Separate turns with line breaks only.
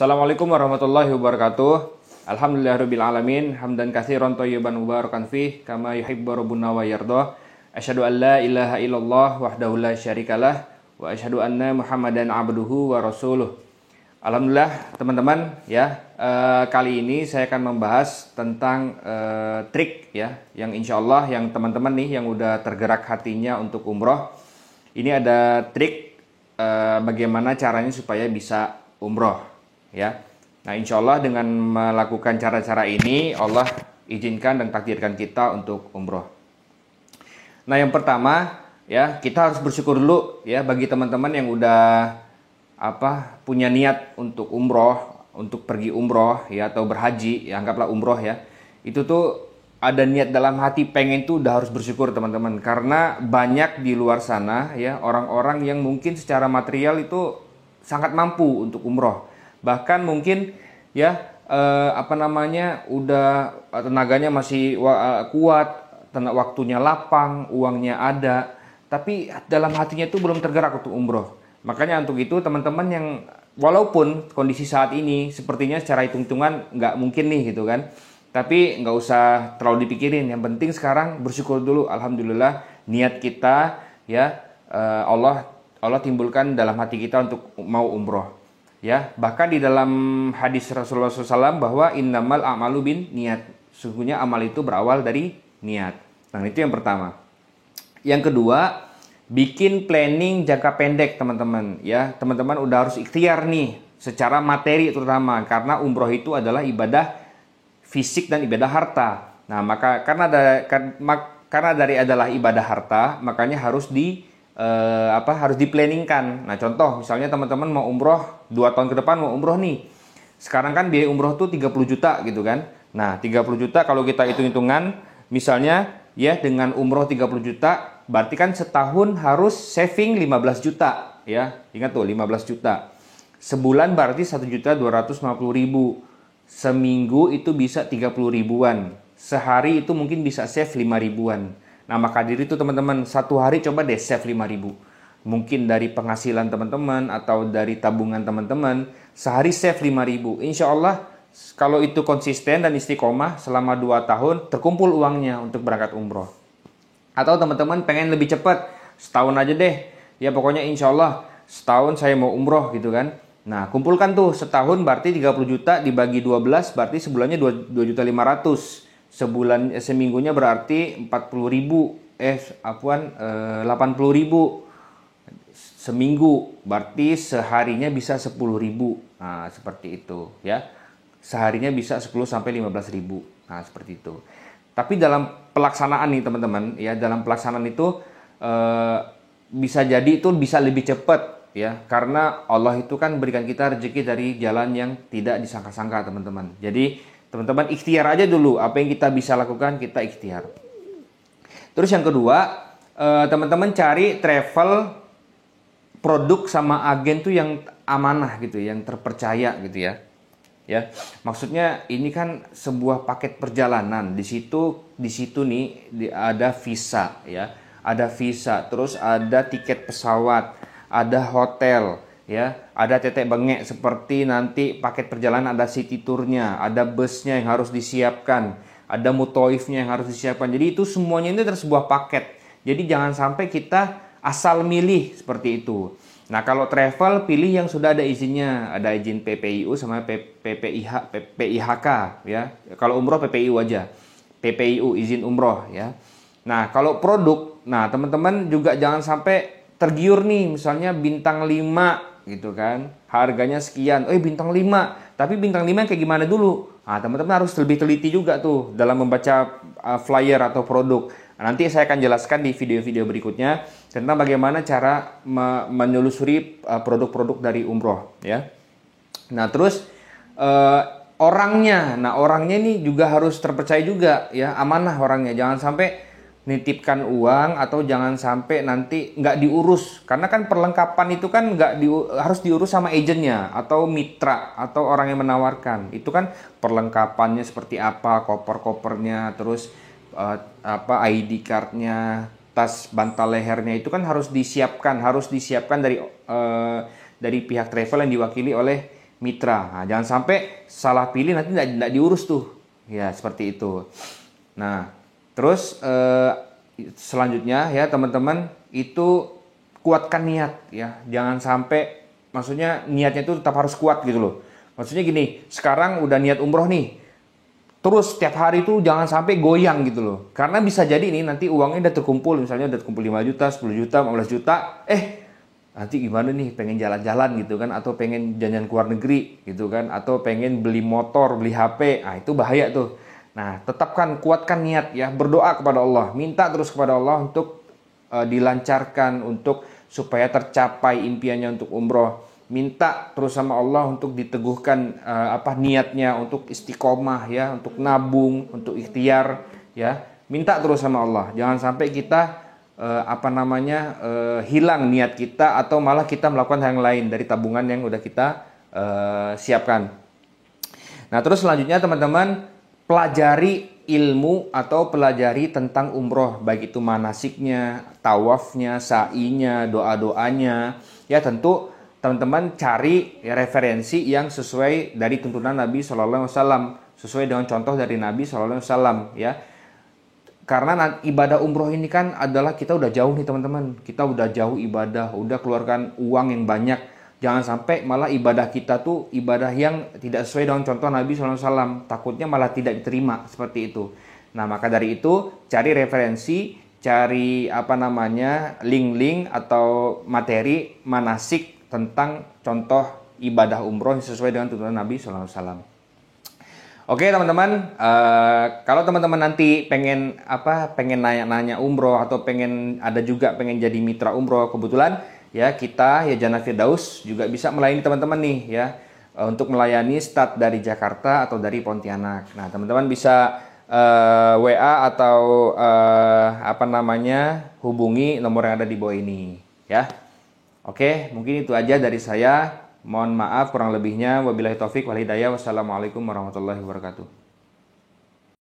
Assalamualaikum warahmatullahi wabarakatuh. Alhamdulillahirabbil alamin, hamdan katsiran thayyiban mubarakan fih kama yuhibbu rabbuna wa yarda. Asyhadu an la ilaha illallah wahdahu la syarikalah wa asyhadu anna Muhammadan abduhu wa rasuluh. Alhamdulillah teman-teman ya, kali ini saya akan membahas tentang trik ya, yang insya Allah yang teman-teman nih yang udah tergerak hatinya untuk umroh. Ini ada trik bagaimana caranya supaya bisa umroh ya. Nah insya Allah dengan melakukan cara-cara ini Allah izinkan dan takdirkan kita untuk umroh. Nah yang pertama ya, kita harus bersyukur dulu ya bagi teman-teman yang udah punya niat untuk umroh, untuk pergi umroh ya, atau berhaji ya, anggaplah umroh ya. Itu tuh ada niat dalam hati pengen tuh, udah harus bersyukur teman-teman, karena banyak di luar sana ya orang-orang yang mungkin secara material itu sangat mampu untuk umroh. Bahkan mungkin ya udah tenaganya masih kuat, waktunya lapang, uangnya ada, tapi dalam hatinya itu belum tergerak untuk umroh. Makanya untuk itu teman-teman yang walaupun kondisi saat ini sepertinya secara hitung-hitungan nggak mungkin nih gitu kan, tapi nggak usah terlalu dipikirin. Yang penting sekarang bersyukur dulu. Alhamdulillah niat kita ya, Allah timbulkan dalam hati kita untuk mau umroh. Ya, bahkan di dalam hadis Rasulullah SAW bahwa innamal a'malu bin niat. Sesungguhnya amal itu berawal dari niat. Nah, itu yang pertama. Yang kedua, bikin planning jangka pendek teman-teman. Ya, teman-teman udah harus ikhtiar nih secara materi terutama, karena umroh itu adalah ibadah fisik dan ibadah harta. Nah, maka karena dari adalah ibadah harta, makanya harus harus diplanningkan. Nah, contoh misalnya teman-teman mau umroh 2 tahun ke depan, mau umroh nih. Sekarang kan biaya umroh tuh 30 juta gitu kan. Nah, 30 juta kalau kita hitung-hitungan misalnya ya, dengan umroh 30 juta berarti kan setahun harus saving 15 juta ya. Ingat tuh 15 juta. Sebulan berarti 1.250.000. Seminggu itu bisa 30 ribuan. Sehari itu mungkin bisa save 5 ribuan. Nah, maka diri itu teman-teman, satu hari coba deh save 5 ribu. Mungkin dari penghasilan teman-teman atau dari tabungan teman-teman, sehari save 5 ribu. Insya Allah kalau itu konsisten dan istiqomah selama 2 tahun, terkumpul uangnya untuk berangkat umroh. Atau teman-teman pengen lebih cepat, setahun aja deh. Ya pokoknya insya Allah setahun saya mau umroh gitu kan. Nah, kumpulkan tuh setahun berarti 30 juta dibagi 12 berarti sebulannya 2.500.000. Seminggunya berarti 80.000 seminggu, berarti seharinya bisa 10.000. Nah, seperti itu ya. Seharinya bisa 10 sampai 15.000. Nah, seperti itu. Tapi dalam pelaksanaan nih teman-teman ya, dalam pelaksanaan itu bisa jadi itu bisa lebih cepat ya, karena Allah itu kan berikan kita rezeki dari jalan yang tidak disangka-sangka teman-teman. Jadi teman-teman ikhtiar aja dulu, apa yang kita bisa lakukan kita ikhtiar. Terus yang kedua, teman-teman cari travel produk sama agen tuh yang amanah gitu, yang terpercaya gitu ya. Ya, maksudnya ini kan sebuah paket perjalanan. Di situ nih ada visa ya, ada visa, terus ada tiket pesawat, ada hotel ya, ada tetek bengek seperti nanti paket perjalanan, ada city tournya, ada busnya yang harus disiapkan, ada mutoifnya yang harus disiapkan. Jadi itu semuanya ini adalah sebuah paket. Jadi jangan sampai kita asal milih seperti itu. Nah, kalau travel pilih yang sudah ada izinnya, ada izin PPIU sama PPIHK ya. Kalau umroh PPIU aja. PPIU izin umroh ya. Nah, kalau produk, nah teman-teman juga jangan sampai tergiur nih, misalnya bintang 5 gitu kan. Harganya sekian. Bintang 5, tapi bintang 5 kayak gimana dulu? Nah, teman-teman harus lebih teliti juga tuh dalam membaca flyer atau produk. Nanti saya akan jelaskan di video-video berikutnya tentang bagaimana cara menelusuri produk-produk dari umroh ya. Nah, terus orangnya ini juga harus terpercaya juga ya, amanah orangnya. Jangan sampai nitipkan uang atau jangan sampai nanti nggak diurus, karena kan perlengkapan itu kan harus diurus sama agennya atau mitra atau orang yang menawarkan. Itu kan perlengkapannya seperti apa, koper-kopernya, terus ID cardnya, tas, bantal lehernya itu kan harus disiapkan dari pihak travel yang diwakili oleh mitra. Nah, jangan sampai salah pilih nanti tidak diurus tuh. Ya, seperti itu. Nah, terus selanjutnya ya teman-teman, itu kuatkan niat ya. Jangan sampai, maksudnya niatnya itu tetap harus kuat gitu loh. Maksudnya gini, sekarang udah niat umroh nih. Terus setiap hari itu jangan sampai goyang gitu loh. Karena bisa jadi nih nanti uangnya udah terkumpul, misalnya udah terkumpul 5 juta, 10 juta, 15 juta. Nanti gimana nih, pengen jalan-jalan gitu kan, atau pengen jalan ke luar negeri gitu kan, atau pengen beli motor, beli HP. Nah, itu bahaya tuh. Nah, tetapkan, kuatkan niat ya, berdoa kepada Allah, minta terus kepada Allah untuk dilancarkan, untuk supaya tercapai impiannya untuk umroh. Minta terus sama Allah untuk diteguhkan niatnya, untuk istiqomah ya, untuk nabung, untuk ikhtiar ya. Minta terus sama Allah. Jangan sampai kita hilang niat kita, atau malah kita melakukan hal yang lain dari tabungan yang udah kita siapkan. Nah, terus selanjutnya teman-teman, pelajari ilmu atau pelajari tentang umroh, baik itu manasiknya, tawafnya, sa'inya, doa-doanya. Ya, tentu teman-teman cari ya, referensi yang sesuai dari tuntunan Nabi SAW, sesuai dengan contoh dari Nabi SAW ya. Karena ibadah umroh ini kan adalah kita udah jauh nih teman-teman. Kita udah jauh ibadah, udah keluarkan uang yang banyak. Jangan sampai malah ibadah kita tuh ibadah yang tidak sesuai dengan contoh Nabi SAW. Takutnya malah tidak diterima seperti itu. Nah, maka dari itu cari referensi, cari link-link atau materi manasik tentang contoh ibadah umroh yang sesuai dengan tuntunan Nabi SAW. Oke teman-teman, kalau teman-teman nanti pengen nanya-nanya umroh, atau pengen jadi mitra umroh, kebetulan ya kita ya Jannah Firdaus juga bisa melayani teman-teman nih ya, untuk melayani start dari Jakarta atau dari Pontianak. Nah, teman-teman bisa WA atau hubungi nomor yang ada di bawah ini ya. Oke, mungkin itu aja dari saya. Mohon maaf kurang lebihnya. Wabillahi taufik wal hidayah. Wassalamualaikum warahmatullahi wabarakatuh.